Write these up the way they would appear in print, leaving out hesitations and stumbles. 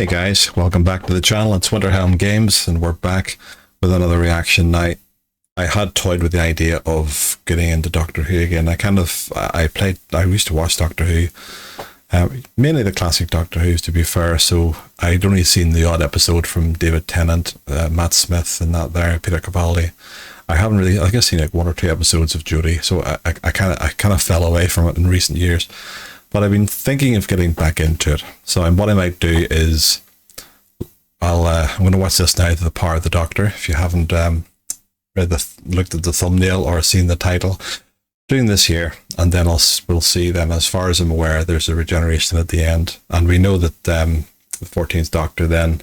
guys, welcome back to the channel. It's WinterhelmGames and we're back with another reaction. Now, I had toyed with the idea of getting into Doctor Who again. I used to watch Doctor Who, mainly the classic Doctor Who's, to be fair, so I'd only seen the odd episode from David Tennant, Matt Smith and that there, Peter Capaldi. I haven't really, I guess, seen like one or two episodes of Jodie, so I kind of fell away from it in recent years. But I've been thinking of getting back into it. So what I might do is I'm going to watch this now, The Power of the Doctor. If you haven't looked at the thumbnail or seen the title, doing this here, and then we'll see then, as far as I'm aware, there's a regeneration at the end. And we know that the 14th Doctor then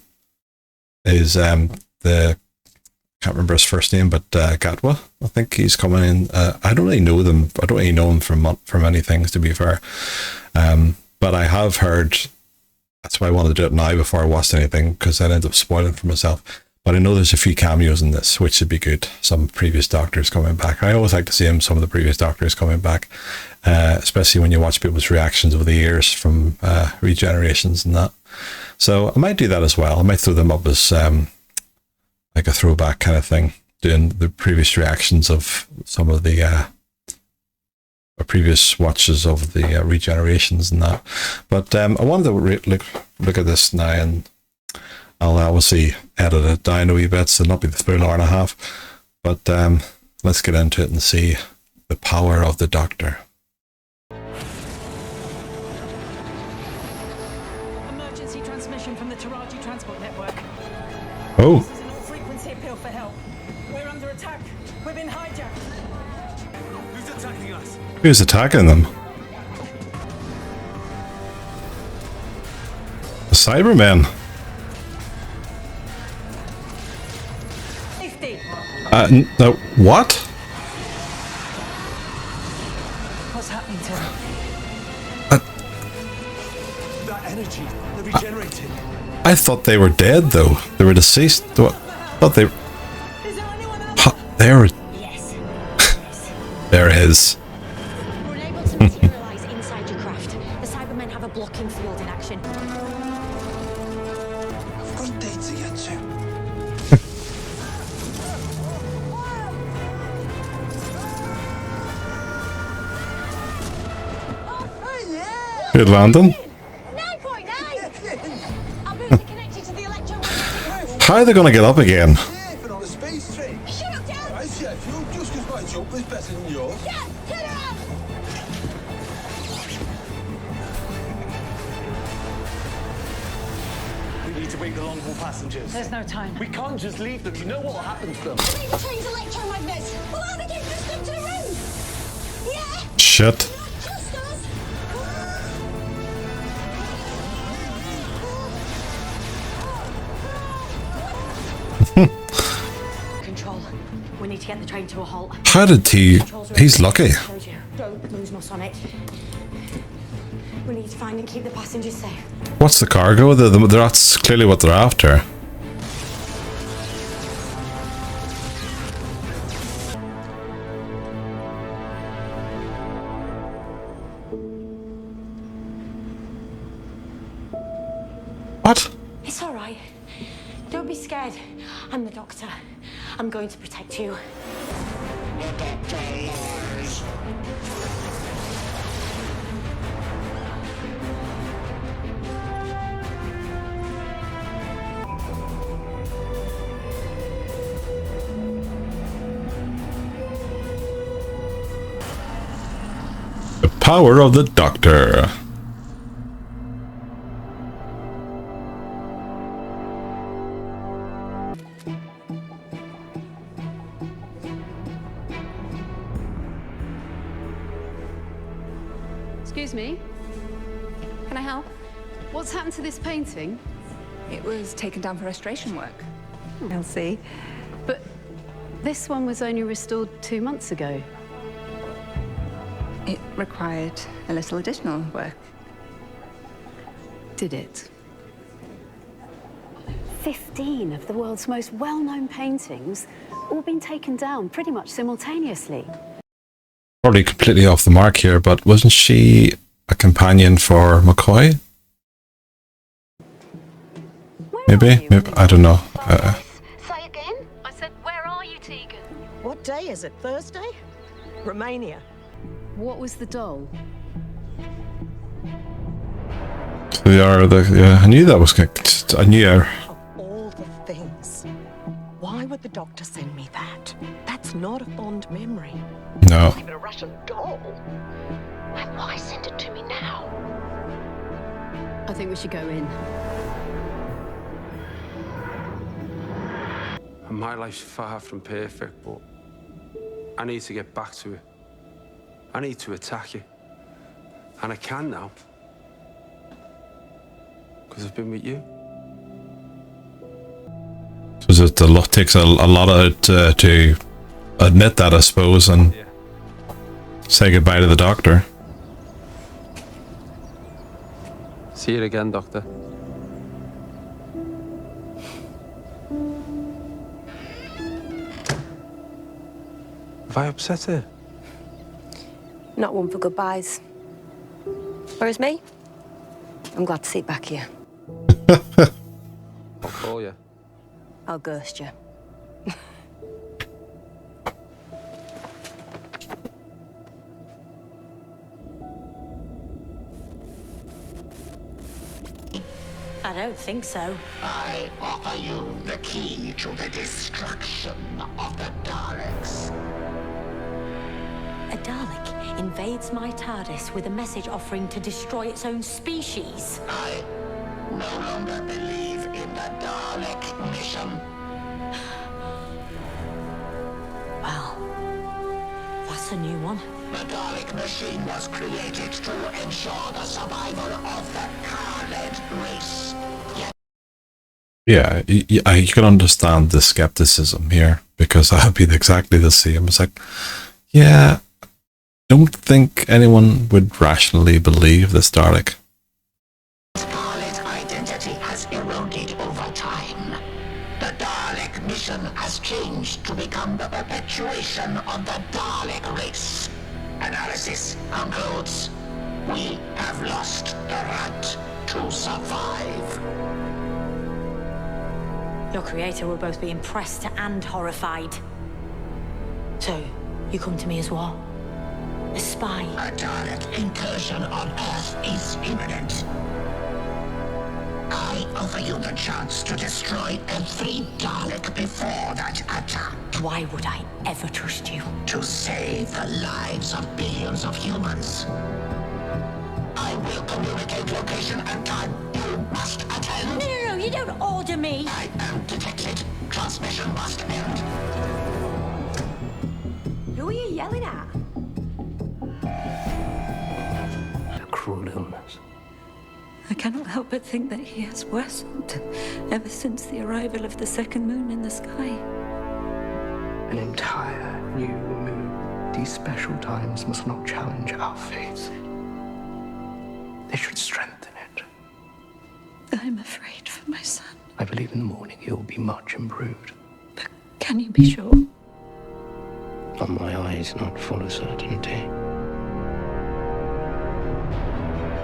is can't remember his first name, but Gatwa. I think he's coming in. I don't really know them. I don't really know him from many things, to be fair. But I have heard. That's why I wanted to do it now before I watched anything, because I'd end up spoiling for myself. But I know there's a few cameos in this, which should be good. Some previous Doctors coming back. I always like to see some of the previous Doctors coming back, especially when you watch people's reactions over the years from regenerations and that. So I might do that as well. I might throw them up as like a throwback kind of thing, doing the previous reactions of some of the previous watches of the regenerations and that. But I wanted to look at this now, and I'll obviously edit it down a wee bit, so not be the full hour and a half. But let's get into it and see the power of the Doctor. Emergency transmission from the Taraji transport network. Oh. This is an all-frequency appeal for help. We're under attack. We've been hijacked. Who's attacking us? Who's attacking them? The Cybermen. Safety. No, what? What's happening to them? That energy, they're regenerating. I thought they were dead, though. They were deceased. I thought they... Is there anyone else? They were... Yes. There it is. We're unable to materialize inside your craft. The Cybermen have a blocking field in action. I've got dates to get to. Good landing. 9.9! I'll be connected to the electromagnetic roof. How are they going to get up again? Yeah, but on a space train. Shut up, Dad! I said, fuel just because my jump is better than yours. Dad, turn around! We need to wake the long haul passengers. There's no time. We can't just leave them. You know what will happen to them. Take the train's electromagnets! We'll have to get them to the roof! Yeah! Shit. Not just us! Control. We need to get the train to a halt. How did he... He's lucky. Showed you. Don't lose us on it. We need to find and keep the passengers safe. What's the cargo? That's clearly what they're after. What? It's all right. Don't be scared. I'm the Doctor. I'm going to protect you. The Doctor lies. The power of the Doctor. Excuse me, can I help? What's happened to this painting? It was taken down for restoration work. I'll see. But this one was only restored 2 months ago. It required a little additional work. Did it? 15 of the world's most well-known paintings, all been taken down pretty much simultaneously. Probably completely off the mark here, but wasn't she a companion for McCoy? Maybe? I don't know. Say again? I said, where are you, Tegan? What day is it? Thursday? Romania. What was the doll? They are the. Yeah, I knew that was going. I knew. Of all the things, why would the doctor send me that? That's not a fond memory. No. Even a Russian doll. And why send it to me now? I think we should go in. My life's far from perfect, but I need to get back to it. I need to attack it. And I can now. Because I've been with you. So it takes a lot of it to admit that, I suppose, and say goodbye to the doctor. See you again, Doctor. Have I upset her? Not one for goodbyes. Whereas me? I'm glad to see you back here. I'll call you. I'll ghost you. I don't think so. I offer you the key to the destruction of the Daleks. A Dalek invades my TARDIS with a message offering to destroy its own species. I no longer believe in the Dalek mission. Well, that's a new one. The Dalek machine was created to ensure the survival of the Khaled race. Yeah, you can understand the skepticism here, because I'd be exactly the same. It's like, yeah, I don't think anyone would rationally believe this Dalek. Khaled identity has eroded over time. The Dalek mission has changed to become the perpetuation of the Dalek race. Analysis concludes, we have lost the right to survive. Your creator will both be impressed and horrified. So, you come to me as what? A spy? A Dalek incursion on Earth is imminent. I offer you the chance to destroy every Dalek before that attack. Why would I ever trust you? To save the lives of billions of humans. I will communicate location and time. You must attend. No, you don't order me. I am detected. Transmission must end. Who are you yelling at? A cruel illness. I cannot help but think that he has worsened ever since the arrival of the second moon in the sky. An entire new moon. These special times must not challenge our faith. They should strengthen it. I'm afraid for my son. I believe in the morning he will be much improved. But can you be sure? Are my eyes not full of certainty?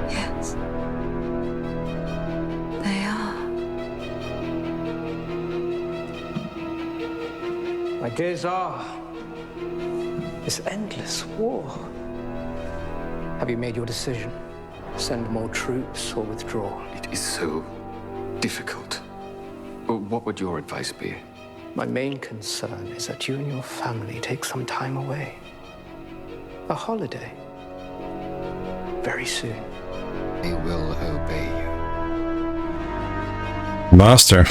Yes. They are. My days are this endless war. Have you made your decision? Send more troops or withdraw? It is so difficult. What would your advice be? My main concern is that you and your family take some time away. A holiday. Very soon. I will obey you. Master.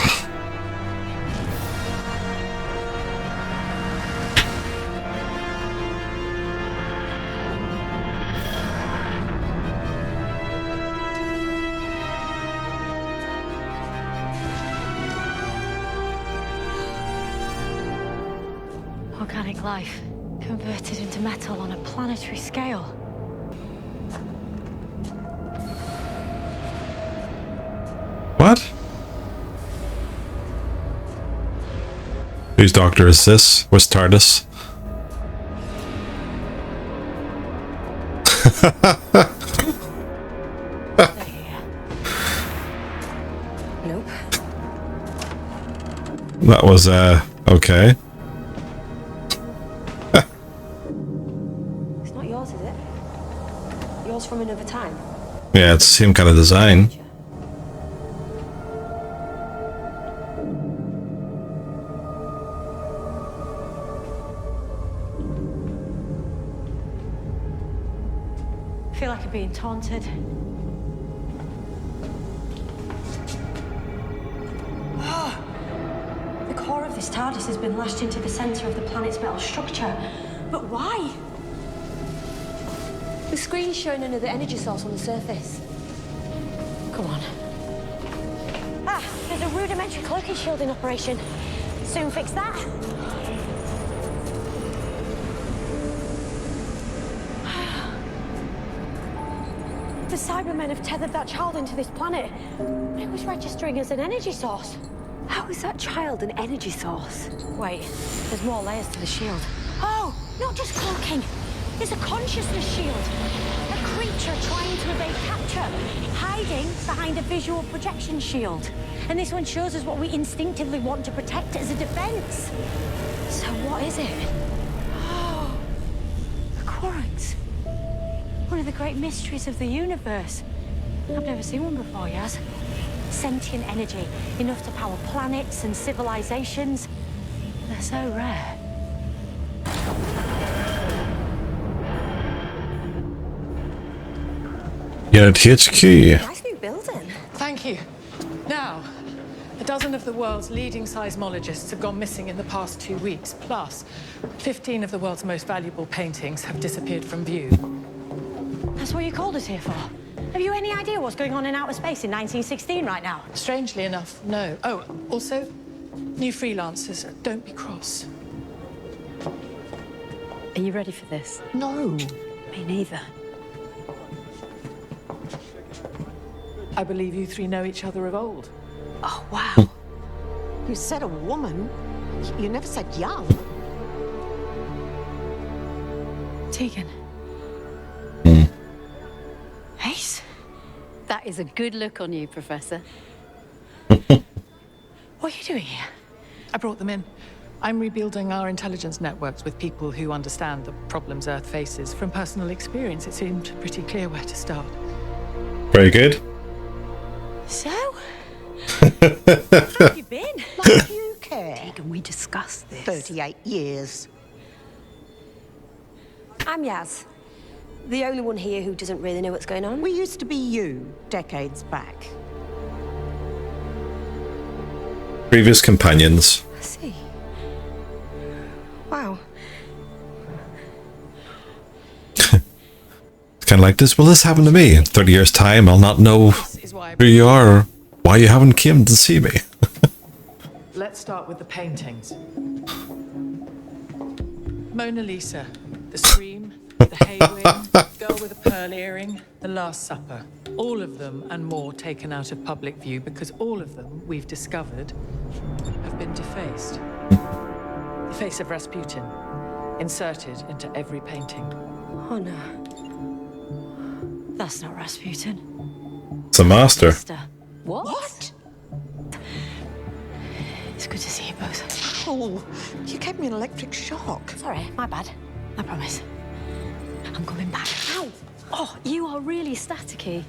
Organic life converted into metal on a planetary scale. What? Whose doctor is this? Where's TARDIS? Nope. That was, okay. It's not yours, is it? Yours from another time? Yeah, it's the same kind of design. I feel like I'm being taunted. The core of this TARDIS has been lashed into the center of the planet's metal structure. But why? The screen's showing another energy source on the surface. Come on. Ah, there's a rudimentary cloaking shield in operation. Soon fix that. The Cybermen have tethered that child into this planet. It was registering as an energy source. How is that child an energy source? Wait, there's more layers to the shield. Oh, not just cloaking. It's a consciousness shield. A creature trying to evade capture, Hiding behind a visual projection shield. And this one shows us what we instinctively want to protect as a defense. So what is it? Oh, the Quarrants. One of the great mysteries of the universe. I've never seen one before, Yaz. Sentient energy, enough to power planets and civilizations. They're so rare. Unit HQ. Nice new building. Thank you. Now, a dozen of the world's leading seismologists have gone missing in the past 2 weeks. Plus, 15 of the world's most valuable paintings have disappeared from view. That's what you called us here for. Have you any idea what's going on in outer space in 1916 right now? Strangely enough, no. Oh, also, new freelancers. Don't be cross. Are you ready for this? No. Me neither. I believe you three know each other of old. Oh, wow. You said a woman. You never said young. Tegan. Ace? That is a good look on you, Professor. What are you doing here? I brought them in. I'm rebuilding our intelligence networks with people who understand the problems Earth faces. From personal experience, it seemed pretty clear where to start. Very good. So? How have you been? Like you care. Tegan, we discussed this. 38 years. I'm Yaz. The only one here who doesn't really know what's going on. We used to be you, decades back. Previous companions. I see. Wow. It's kind of like this. Will this happen to me in 30 years' time? I'll not know who you are or why you haven't come to see me. Let's start with the paintings. Mona Lisa, The Scream, The Haywing, Girl with a Pearl Earring, The Last Supper. All of them and more taken out of public view because all of them, we've discovered, have been defaced. The face of Rasputin, inserted into every painting. Oh no. That's not Rasputin. It's a master. What? It's good to see you both. Oh, you gave me an electric shock. Sorry, my bad. I promise. I'm coming back. Ow! Oh, you are really staticky.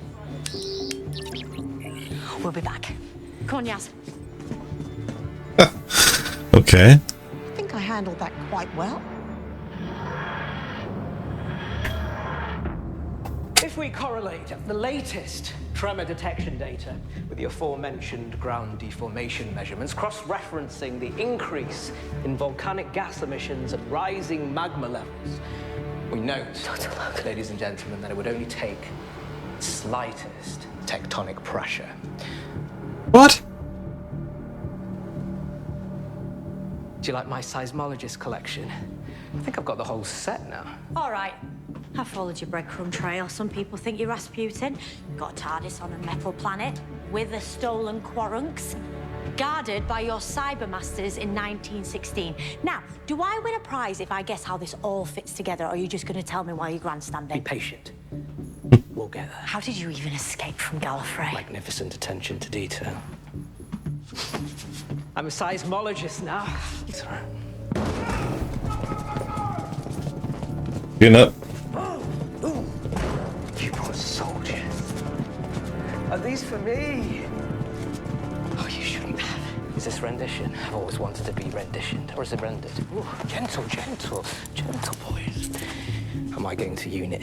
We'll be back. Come on, Yaz. Okay. I think I handled that quite well. If we correlate the latest tremor detection data with the aforementioned ground deformation measurements, cross-referencing the increase in volcanic gas emissions and rising magma levels, we note, ladies and gentlemen, that it would only take slightest tectonic pressure. What? Do you like my seismologist collection? I think I've got the whole set now. All right. I've followed your breadcrumb trail. Some people think you're Rasputin. Got a TARDIS on a metal planet with the stolen Quarunks, guarded by your cybermasters in 1916. Now, do I win a prize if I guess how this all fits together, or are you just going to tell me while you're grandstanding? Be patient. We'll get there. How did you even escape from Gallifrey? Magnificent attention to detail. I'm a seismologist now. It's all right. You know. You poor soldier. Are these for me? Oh, you shouldn't have. Is this rendition? I've always wanted to be renditioned. Or is it rendered? Ooh, gentle, gentle, gentle, boys. Am I going to unit?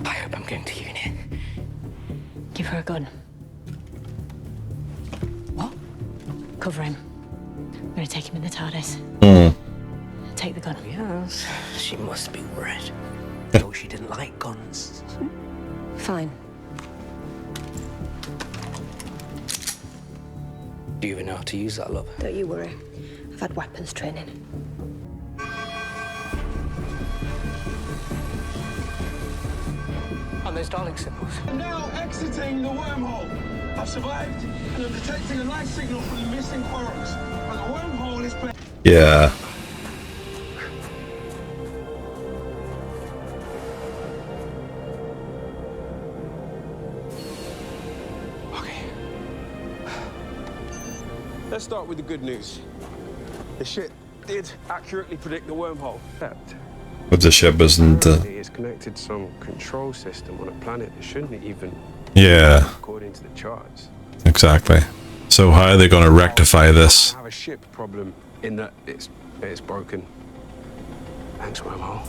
I hope I'm going to unit. Give her a gun. What? Cover him. I'm gonna take him in the TARDIS. Take the gun. Yes, she must be worried. Though she didn't like guns. Fine. Do you even know how to use that, love? Don't you worry. I've had weapons training. On those Dalek symbols. Now exiting the wormhole. I've survived, and I'm detecting a light signal from the missing quarrels. But the wormhole is... Yeah. Let's start with the good news. The ship did accurately predict the wormhole. But the ship isn't. It's connected to some control system on a planet that shouldn't even. Yeah. According to the charts. Exactly. So how are they going to rectify this? I have a ship problem in that it's broken. Thanks, wormhole.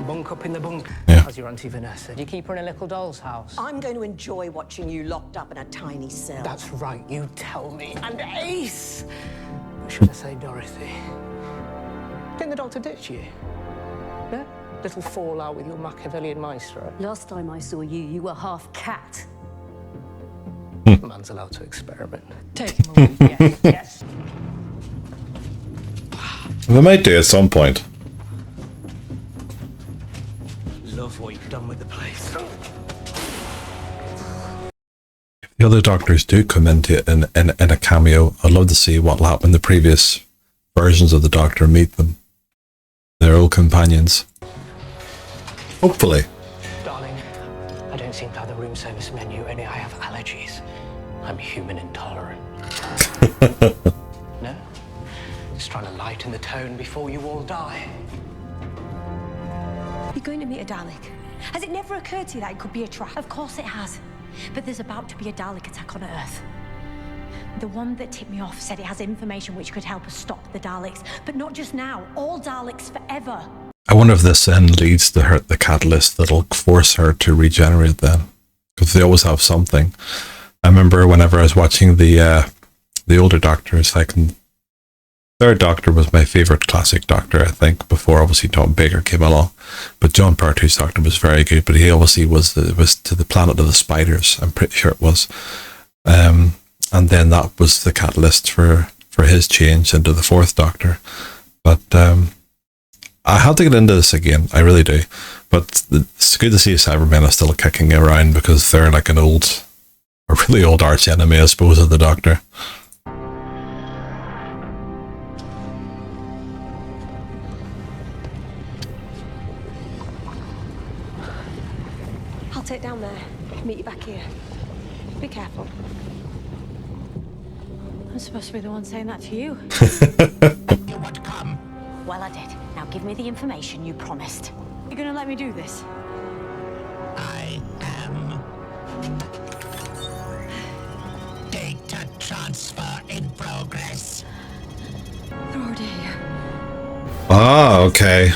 Bunk up in the bunk, Yeah. as your Auntie Vanessa. Do you keep her in a little doll's house? I'm going to enjoy watching you locked up in a tiny cell. That's right, you tell me. And Ace! Or should I say Dorothy? Didn't the doctor ditch you? Yeah? Little fallout with your Machiavellian maestro? Last time I saw you, you were half cat. Man's allowed to experiment. Take him away. Yes, yes. They might do at some point. Love what you've done with the place. If the other doctors do come into in a cameo, I'd love to see what'll happen in the previous versions of the Doctor, meet them. Their old companions. Hopefully. Darling, I don't seem to have the room service menu, only I have allergies. I'm human intolerant. No? Just trying to lighten the tone before you all die. You're going to meet a Dalek. Has it never occurred to you that it could be a trap? Of course it has. But there's about to be a Dalek attack on Earth. The one that tipped me off said it has information which could help us stop the Daleks. But not just now, all Daleks forever. I wonder if this then leads to her, the catalyst that'll force her to regenerate then. Because they always have something. I remember whenever I was watching the older Doctors, Third Doctor was my favourite classic Doctor, I think, before obviously Tom Baker came along. But John Pertwee's Doctor was very good, but he obviously was to the planet of the spiders, I'm pretty sure it was. And then that was the catalyst for his change into the Fourth Doctor. But I have to get into this again, I really do. But it's good to see Cybermen are still kicking around because they're like a really old arch enemy, I suppose, of the Doctor. I'll take down there. Meet you back here. Be careful. I'm supposed to be the one saying that to you. You would come. Well, I did. Now give me the information you promised. You're gonna let me do this? I am. Data transfer in progress. Oh dear. Ah, okay.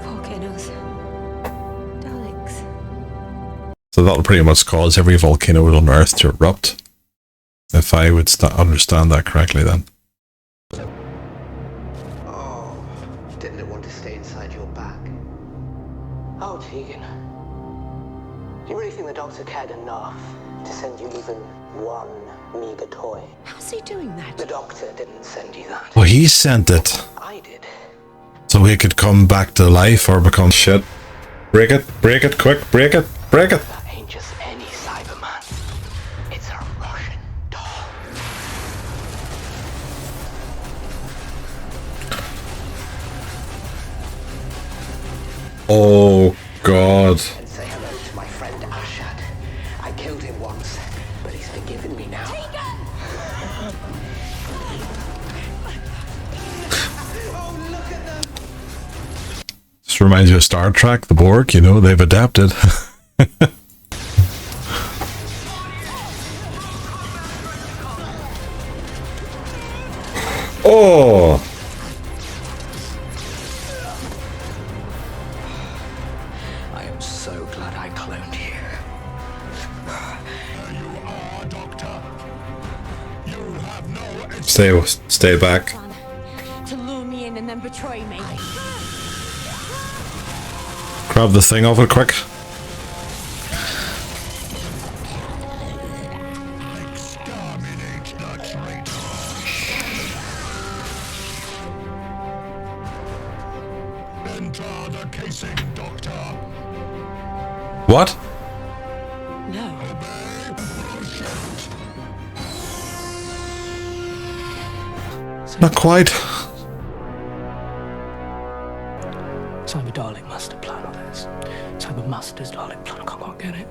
Volcanoes. Daleks. So that'll pretty much cause every volcano on Earth to erupt. If I would understand that correctly then. Oh, didn't it want to stay inside your back? Oh, Tegan. Do you really think the Doctor cared enough to send you even one meager toy? How's he doing that? The Doctor didn't send you that. Well, he sent it. I did. So he could come back to life or become shit. Break it, quick, break it. That ain't just any Cyberman. It's a Russian doll. Oh, God. And say hello to my friend Ashad. I killed him once, but he's forgiven me now. This reminds you of Star Trek, the Borg, you know, they've adapted. Oh! I am so glad I cloned you. You are, Doctor. You have no... Stay back. To lure me in and then betray me. Grab the thing off it quick. Exterminate the traitor. Enter the casing, Doctor. What? No. Not quite. Cyber Dalek master plan on this. Cyber Master's Dalek plan, I can't get it.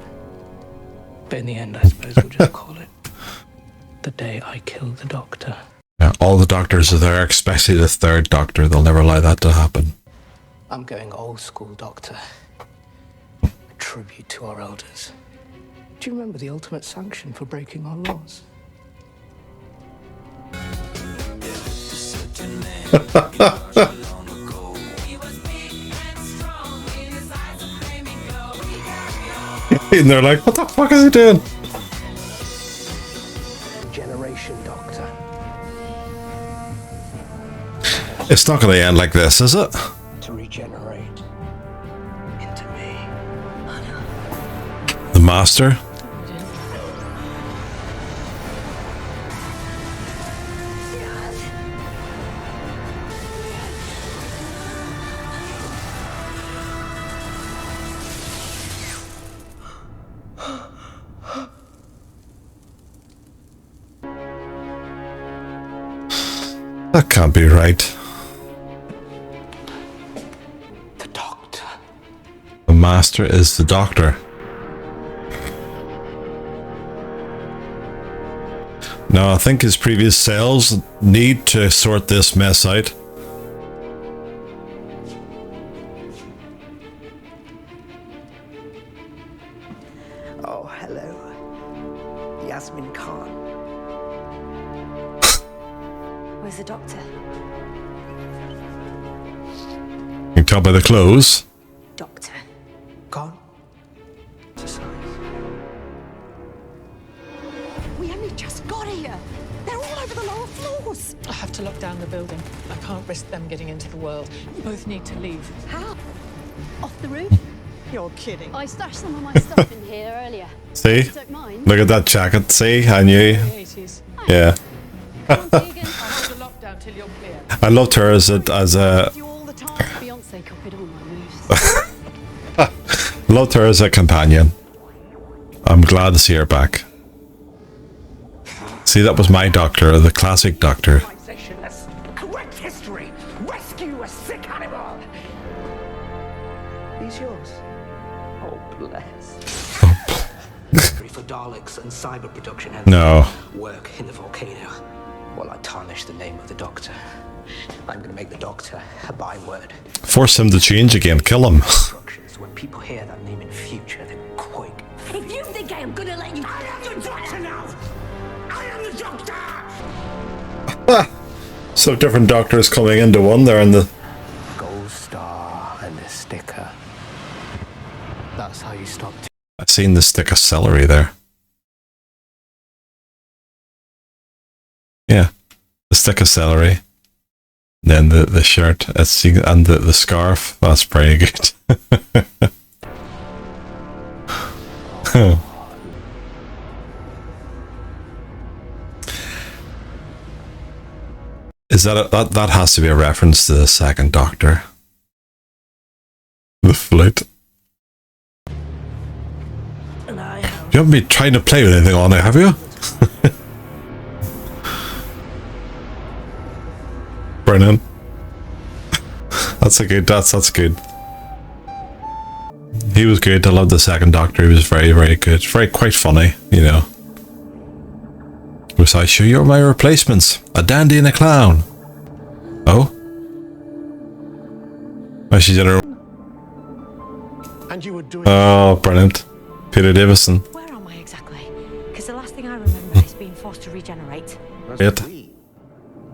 But in the end, I suppose we'll just call it the day I killed the Doctor. Yeah, all the doctors are there, especially the third Doctor. They'll never allow that to happen. I'm going old school, Doctor. A tribute to our elders. Do you remember the ultimate sanction for breaking our laws? And they're like, what the fuck is he doing? Generation Doctor. It's not going to end like this, is it? To regenerate into me. The Master? That can't be right. The Doctor. The Master is the Doctor. Now, I think his previous selves need to sort this mess out. Oh, hello. Yasmin Khan. Where's the Doctor? You can tell by the clothes. Doctor. Gone. We only just got here. They're all over the lower floors. I have to lock down the building. I can't risk them getting into the world. You both need to leave. How? Off the roof? You're kidding. I stashed some of my stuff in here earlier. See? Don't mind. Look at that jacket. See? I knew. Yeah. I loved her as a Beyonce copied all my moves. loved her as a companion. I'm glad to see her back. See, that was my Doctor, the classic Doctor. Correct history. Rescue a sick animal. He's yours. Oh, bless. For Daleks and cyber production and No. work in the volcano. While I tarnish the name of the Doctor, I'm going to make the Doctor a byword. Force him to change again. Kill him. So when people hear that name in future, they quake. If you think I am gonna let you... I am the Doctor now. I am the Doctor. So different Doctors coming into one there in the... Gold star and a sticker. That's how you stop. I've seen the stick of celery there. Yeah. The stick of celery. Then the shirt and the scarf. That's pretty good. Is that has to be a reference to the second Doctor? The flute. You haven't been trying to play with anything on it, have you? Brennan. That's good. He was good. I love the second Doctor. He was very, very good. Quite funny, you know. Was I sure you're my replacements? A dandy and a clown. Oh? Oh, she's in her... And you were doing... Oh, brilliant. Peter Davison. Where am I exactly? Because the last thing I remember is being forced to regenerate. It. We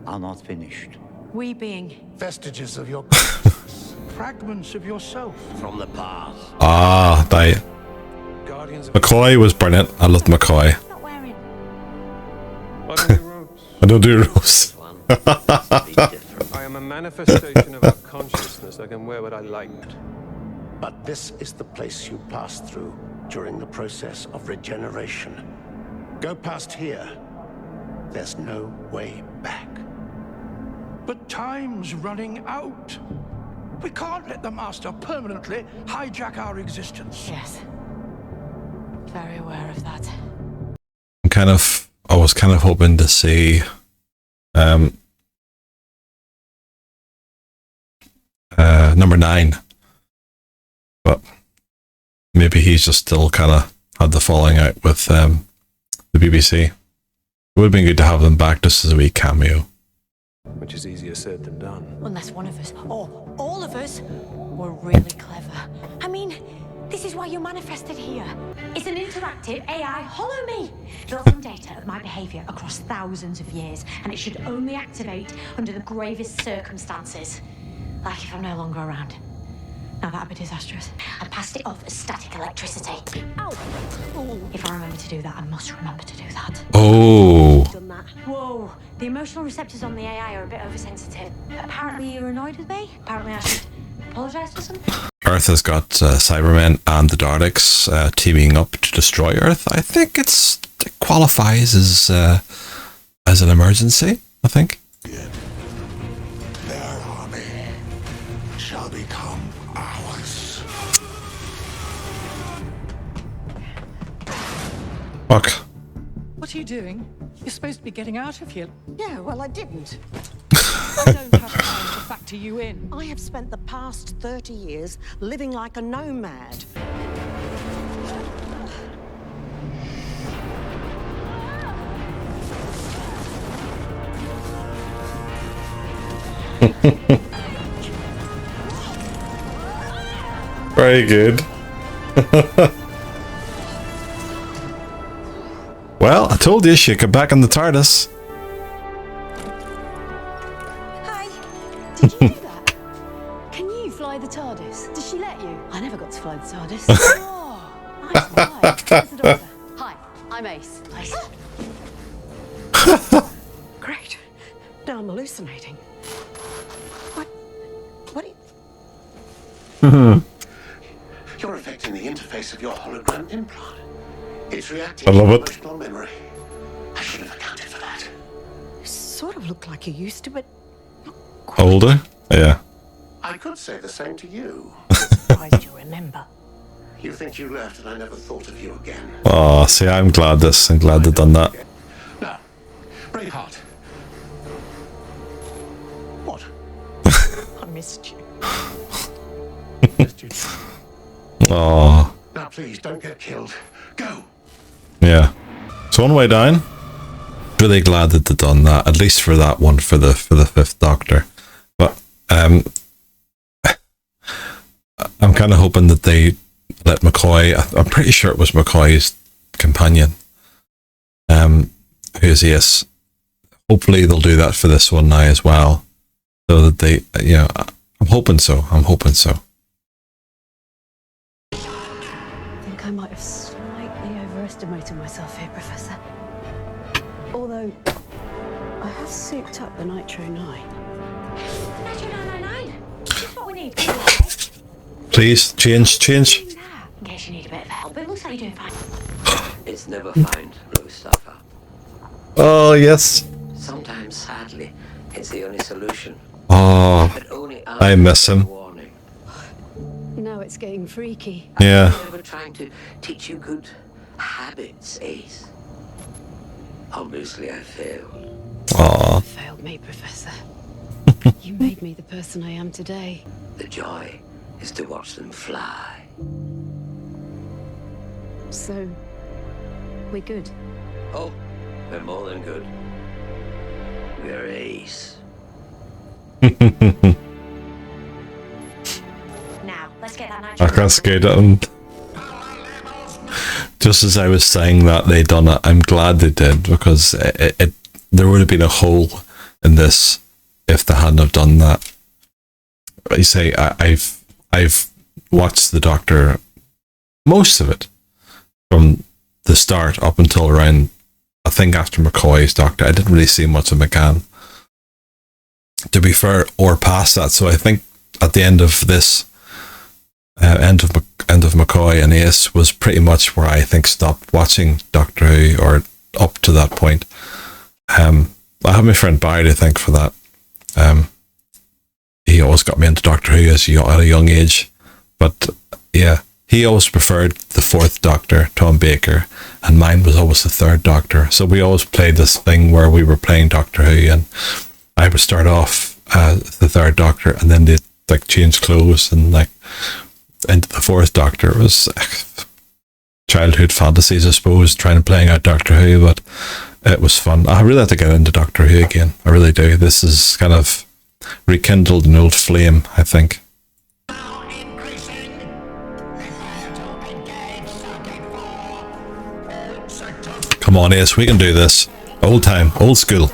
are not finished. We being... Vestiges of your consciousness. Fragments of yourself. From the past. Ah, that. McCoy was brilliant. I loved McCoy. Not wearing. I don't do robes. I am a manifestation of our consciousness. I can wear what I liked. But this is the place you pass through during the process of regeneration. Go past here. There's no way back. But time's running out. We can't let the Master permanently hijack our existence. Yes. Very aware of that. I was kind of hoping to see number 9, but maybe he's just still kind of had the falling out with the BBC. It would have been good to have them back just as a wee cameo. Which is easier said than done. Unless one of us, or all of us, were really clever. I mean, this is why you manifested here. It's an interactive AI holo-me, built on data of my behaviour across thousands of years, and it should only activate under the gravest circumstances. Like if I'm no longer around. Now that'd be disastrous. I passed it off as static electricity. Ow! Oh. If I remember to do that, I must remember to do that. Oh. Whoa, the emotional receptors on the AI are a bit oversensitive. Apparently you're annoyed with me. Apparently I should apologise for something. Earth has got Cybermen and the Daleks teaming up to destroy Earth. I think it qualifies as an emergency, I think. Their army shall become ours. Fuck. What are you doing? You're supposed to be getting out of here. Yeah, well, I didn't. I don't have time to factor you in. I have spent the past 30 years living like a nomad. Very good. Well, I told you she could back on the TARDIS. Hi. Did you do that? Can you fly the TARDIS? Does she let you? I never got to fly the TARDIS. Oh, nice fly. Where's the doctor? Hi, I'm Ace. Nice. Great. Now I'm hallucinating. What are you... You're affecting the interface of your hologram implant. It's reacting I love to it. emotional memory. I should have accounted for that. You sort of look like you used to, but... Older? Yeah. I could say the same to you. Surprised you remember. You think you left and I never thought of you again. Oh, see, I'm glad they've done that. Now, Braveheart. What? I missed you. Missed you. Oh. Now, please, don't get killed. Go. Yeah. So one way down. Really glad that they've done that, at least for that one, for the Fifth Doctor. But I'm kind of hoping that they let McCoy. I'm pretty sure it was McCoy's companion. Who's Ace. Hopefully they'll do that for this one now as well, so that they, I'm hoping so. I think I might have slightly overestimated myself here, Professor. Although, I have souped up the Nitro 9. Nitro 999. That's what we need. Please, change. In case you need a bit of help, but it looks like you're doing fine. It's never find loose stuff up. Oh, yes. Sometimes, sadly, it's the only solution. Oh, But only I miss him. warning. Now it's getting freaky. Yeah. I'm never trying to teach you good habits, Ace. Obviously, I failed. Aw. You failed me, Professor. You made me the person I am today. The joy is to watch them fly. So, we're good. Oh, we're more than good. We're Ace. Now, let's get that I cascade it, and just as I was saying that they done it, I'm glad they did, because there would have been a hole in this if they hadn't have done that. You say I've watched the Doctor, most of it, from the start up until around, I think, after McCoy's Doctor. I didn't really see much of McCann, to be fair, or past that. So I think at the end of this, end of McCoy and Ace was pretty much where I think stopped watching Doctor Who, or up to that point. I have my friend Barry to thank for that. He always got me into Doctor Who at a young age, but yeah, he always preferred the fourth Doctor, Tom Baker, and mine was always the third Doctor. So we always played this thing where we were playing Doctor Who, and I would start off the third Doctor, and then they'd like change clothes, and like into the fourth Doctor. It was childhood fantasies, I suppose, trying to playing out Doctor Who, but it was fun. I really have to get into Doctor Who again. I really do. This is kind of rekindled an old flame, I think. Come on, Ace, we can do this. Old time, old school.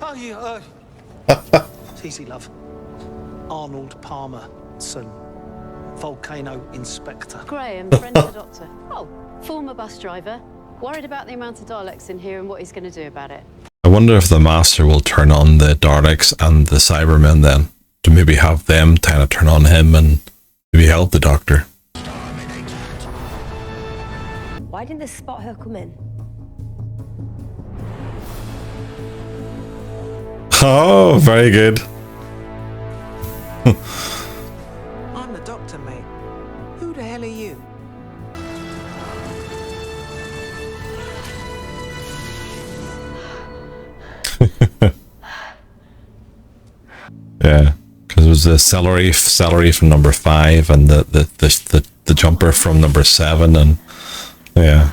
Oh, yeah, it's easy, love. Arnold Palmerson, Volcano Inspector. Graham, friend of the Doctor. Oh, former bus driver. Worried about the amount of Daleks in here and what he's going to do about it. I wonder if the Master will turn on the Daleks and the Cybermen then, to maybe have them kind of turn on him and maybe help the Doctor. Why didn't they spot her come in? Oh, very good. I'm the Doctor, mate. Who the hell are you? Yeah, because it was the celery from number 5, and the jumper from number 7, and yeah,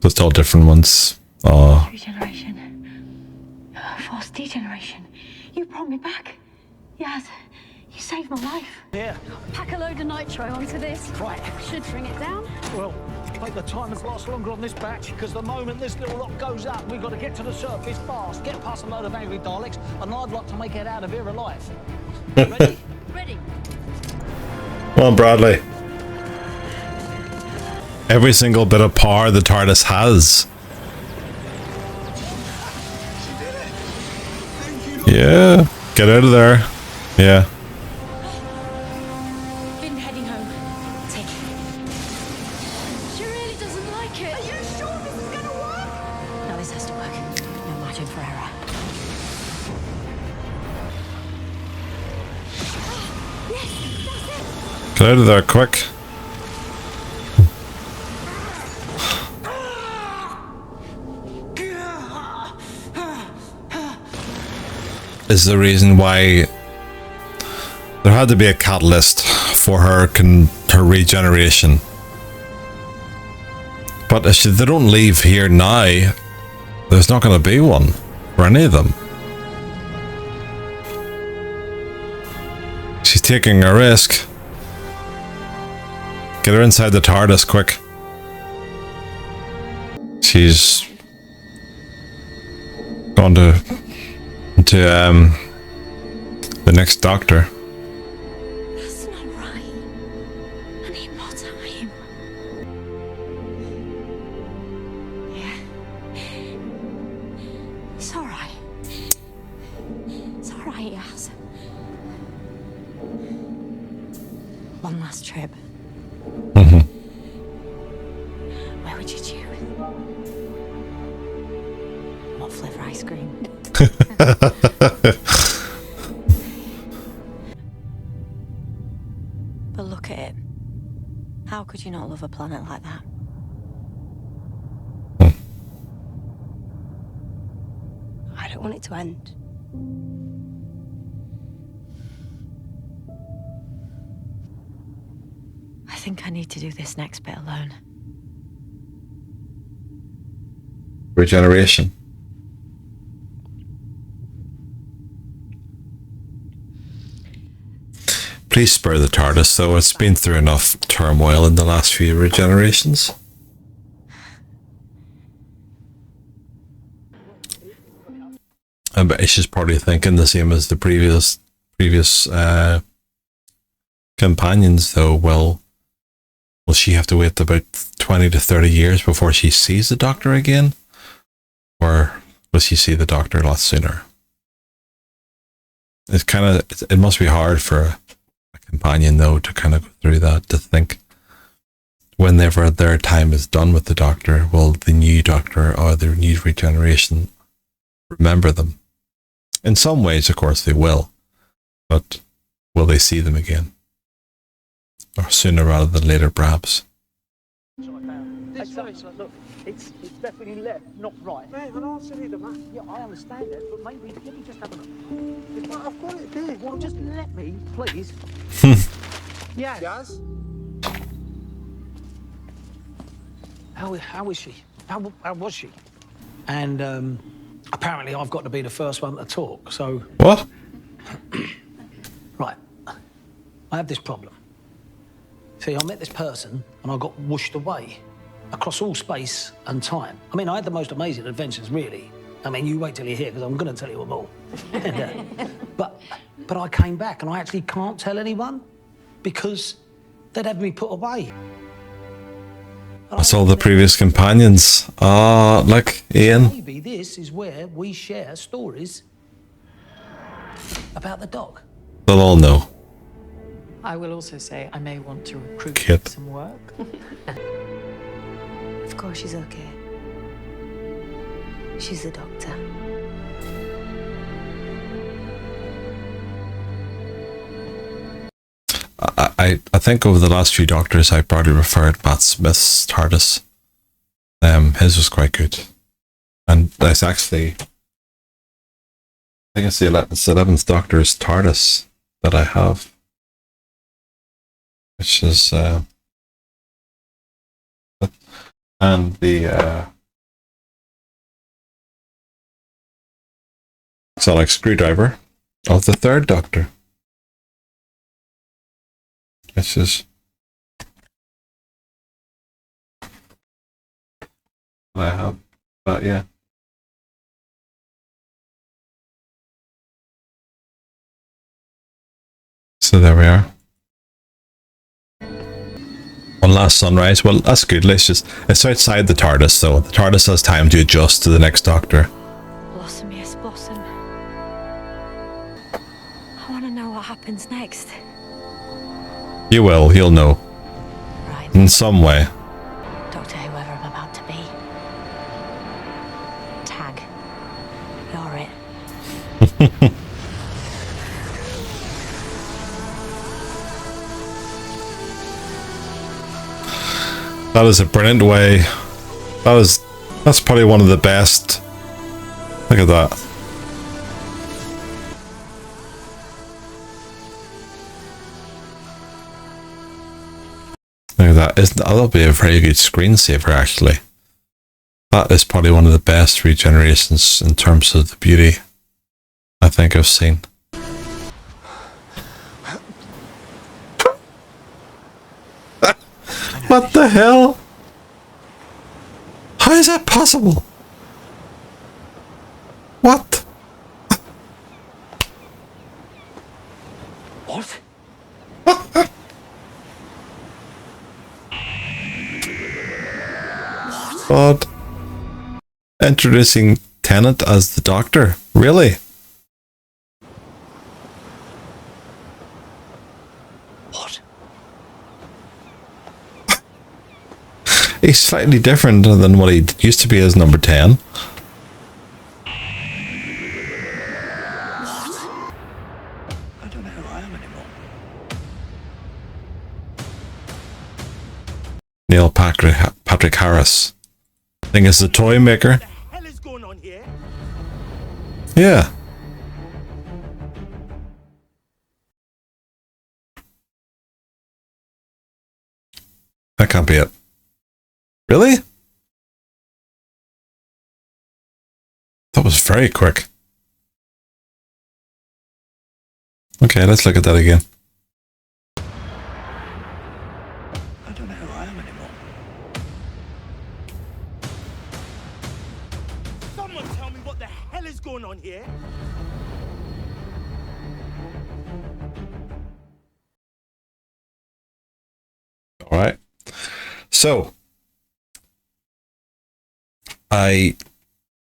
just all different ones. Oh, Regeneration. Forced degeneration. You brought me back. Yes. You saved my life. Yeah. Pack a load of nitro onto this. Right. Should bring it down. Well, hope the time has lasted longer on this batch, because the moment this little rock goes up, we've got to get to the surface fast, get past a load of angry Daleks, and I'd like to make it out of here alive. Ready? Ready. come on, Bradley. Every single bit of power the TARDIS has. Yeah, get out of there. Yeah. Been heading home. Take it. She really doesn't like it. Are you sure this is gonna work? No, this has to work. No margin for error. Yes, that's it. Get out of there, quick. Is the reason why there had to be a catalyst for her regeneration. But if they don't leave here now, there's not going to be one for any of them. She's taking a risk. Get her inside the TARDIS, quick. She's gone to the next Doctor. That's not right. I need more time. Yeah. It's alright. It's alright, Yaz. One last trip. Mm-hmm. Where would you choose? What flavour ice cream? But look at it. How could you not love a planet like that? I don't want it to end. I think I need to do this next bit alone. Regeneration. Please spare the TARDIS, though. It's been through enough turmoil in the last few regenerations. I bet she's probably thinking the same as the previous companions, though. Well, will she have to wait about 20 to 30 years before she sees the Doctor again? Or will she see the Doctor a lot sooner? It's kind of, it must be hard for a companion, though, to kind of go through that, to think whenever their time is done with the Doctor, will the new Doctor or the new regeneration remember them? In some ways, of course, they will, but will they see them again? Or sooner rather than later, perhaps? Look, it's definitely left, not right. Man, I answered it, man. Yeah, I understand that, but maybe let me just have a look. I've got it there. Well, just let me, please. Yes. How is she? How was she? And apparently, I've got to be the first one to talk. So what? Right. I have this problem. See, I met this person and I got whooshed away across all space and time. I mean, I had the most amazing adventures, really. I mean, you wait till you hear, because I'm going to tell you them all. But I came back and I actually can't tell anyone because they'd have me put away. That's all the previous companions. Ah, look, Ian. Maybe this is where we share stories about the dog. They'll all know. I will also say I may want to recruit Kid. some work. Of course she's okay. She's the Doctor. I think over the last few Doctors, I probably preferred Matt Smith's TARDIS. His was quite good. And that's actually, I think it's the 11th Doctor's TARDIS that I have. Which is, and the, sonic screwdriver of the 3rd Doctor. Which is what I have, but yeah. So there we are. One last sunrise. Well, that's good. It's outside the TARDIS, though. The TARDIS has time to adjust to the next Doctor. Blossom, yes, Blossom. I want to know what happens next. You will. You'll know. Right. In some way. Doctor, whoever I'm about to be. Tag. You're it. That is a brilliant way. That's probably one of the best. Look at that. Look at that. That'll be a very good screensaver, actually. That is probably one of the best regenerations in terms of the beauty I think I've seen. What the hell? How is that possible? What? What? God. Introducing Tennant as the Doctor. Really? What? He's slightly different than what he used to be as number 10. I don't know who I am anymore. Neil Patrick Harris. I think it's the toy maker. What the hell is going on here? Yeah. That can't be it. Really? That was very quick. Okay, let's look at that again. So, I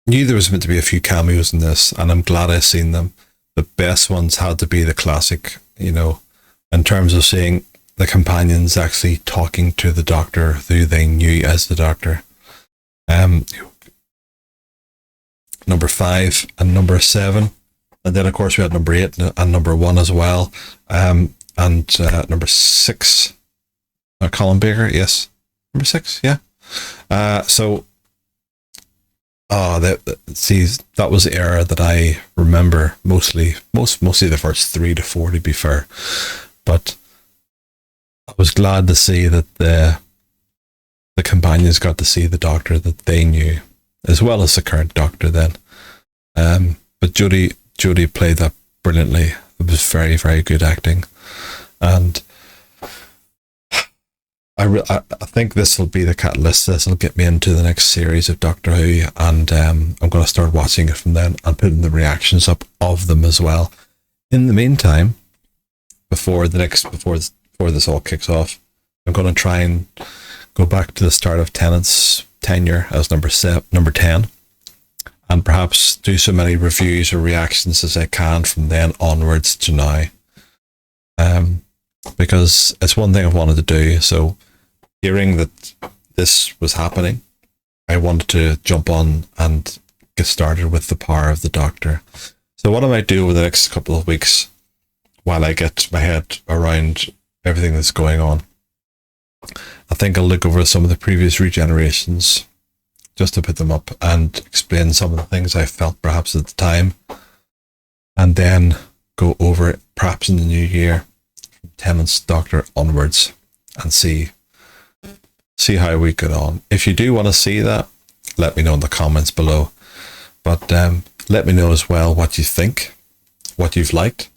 knew there was meant to be a few cameos in this, and I'm glad I've seen them. The best ones had to be the classic, you know, in terms of seeing the companions actually talking to the Doctor, who they knew as the Doctor. Number 5 and number 7. And then, of course, we had number 8 and number 1 as well. And number 6, Colin Baker, yes. Number 6, yeah. That was the era that I remember mostly the first 3 to 4, to be fair. But I was glad to see that the companions got to see the Doctor that they knew, as well as the current Doctor then. But Jodie played that brilliantly. It was very, very good acting. And I think this will be the catalyst. This will get me into the next series of Doctor Who, and I'm going to start watching it from then and putting the reactions up of them as well. In the meantime, before this all kicks off, I'm going to try and go back to the start of Tennant's tenure as number 10, and perhaps do so many reviews or reactions as I can from then onwards to now. Because it's one thing I've wanted to do. So hearing that this was happening, I wanted to jump on and get started with the power of the Doctor. So what I might do over the next couple of weeks, while I get my head around everything that's going on, I think I'll look over some of the previous regenerations just to put them up and explain some of the things I felt perhaps at the time, and then go over it perhaps in the new year, from Tennant's Doctor onwards, and see how we get on. If you do want to see that, let me know in the comments below. But let me know as well what you think, what you've liked,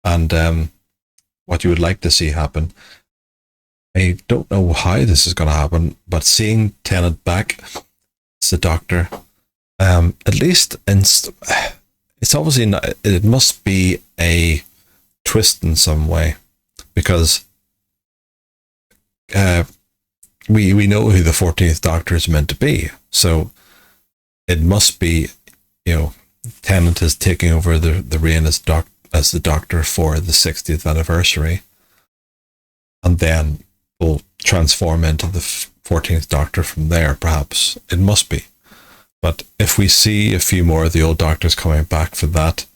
and what you would like to see happen. I don't know how this is going to happen, but seeing Tennant back as the Doctor, at least it's obviously not, it must be a twist in some way, because we know who the 14th Doctor is meant to be, so it must be, you know, Tennant is taking over the reign as the Doctor for the 60th anniversary, and then will transform into the 14th Doctor from there, perhaps. It must be. But if we see a few more of the old Doctors coming back for that,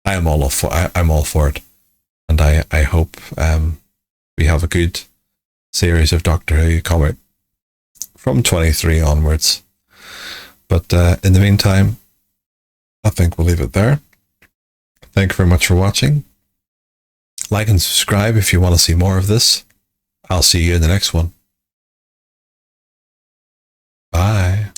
I'm all for it. And I hope we have a good series of Doctor Who coming from 23 onwards. But in the meantime, I think we'll leave it there. Thank you very much for watching. Like and subscribe if you want to see more of this. I'll see you in the next one. Bye.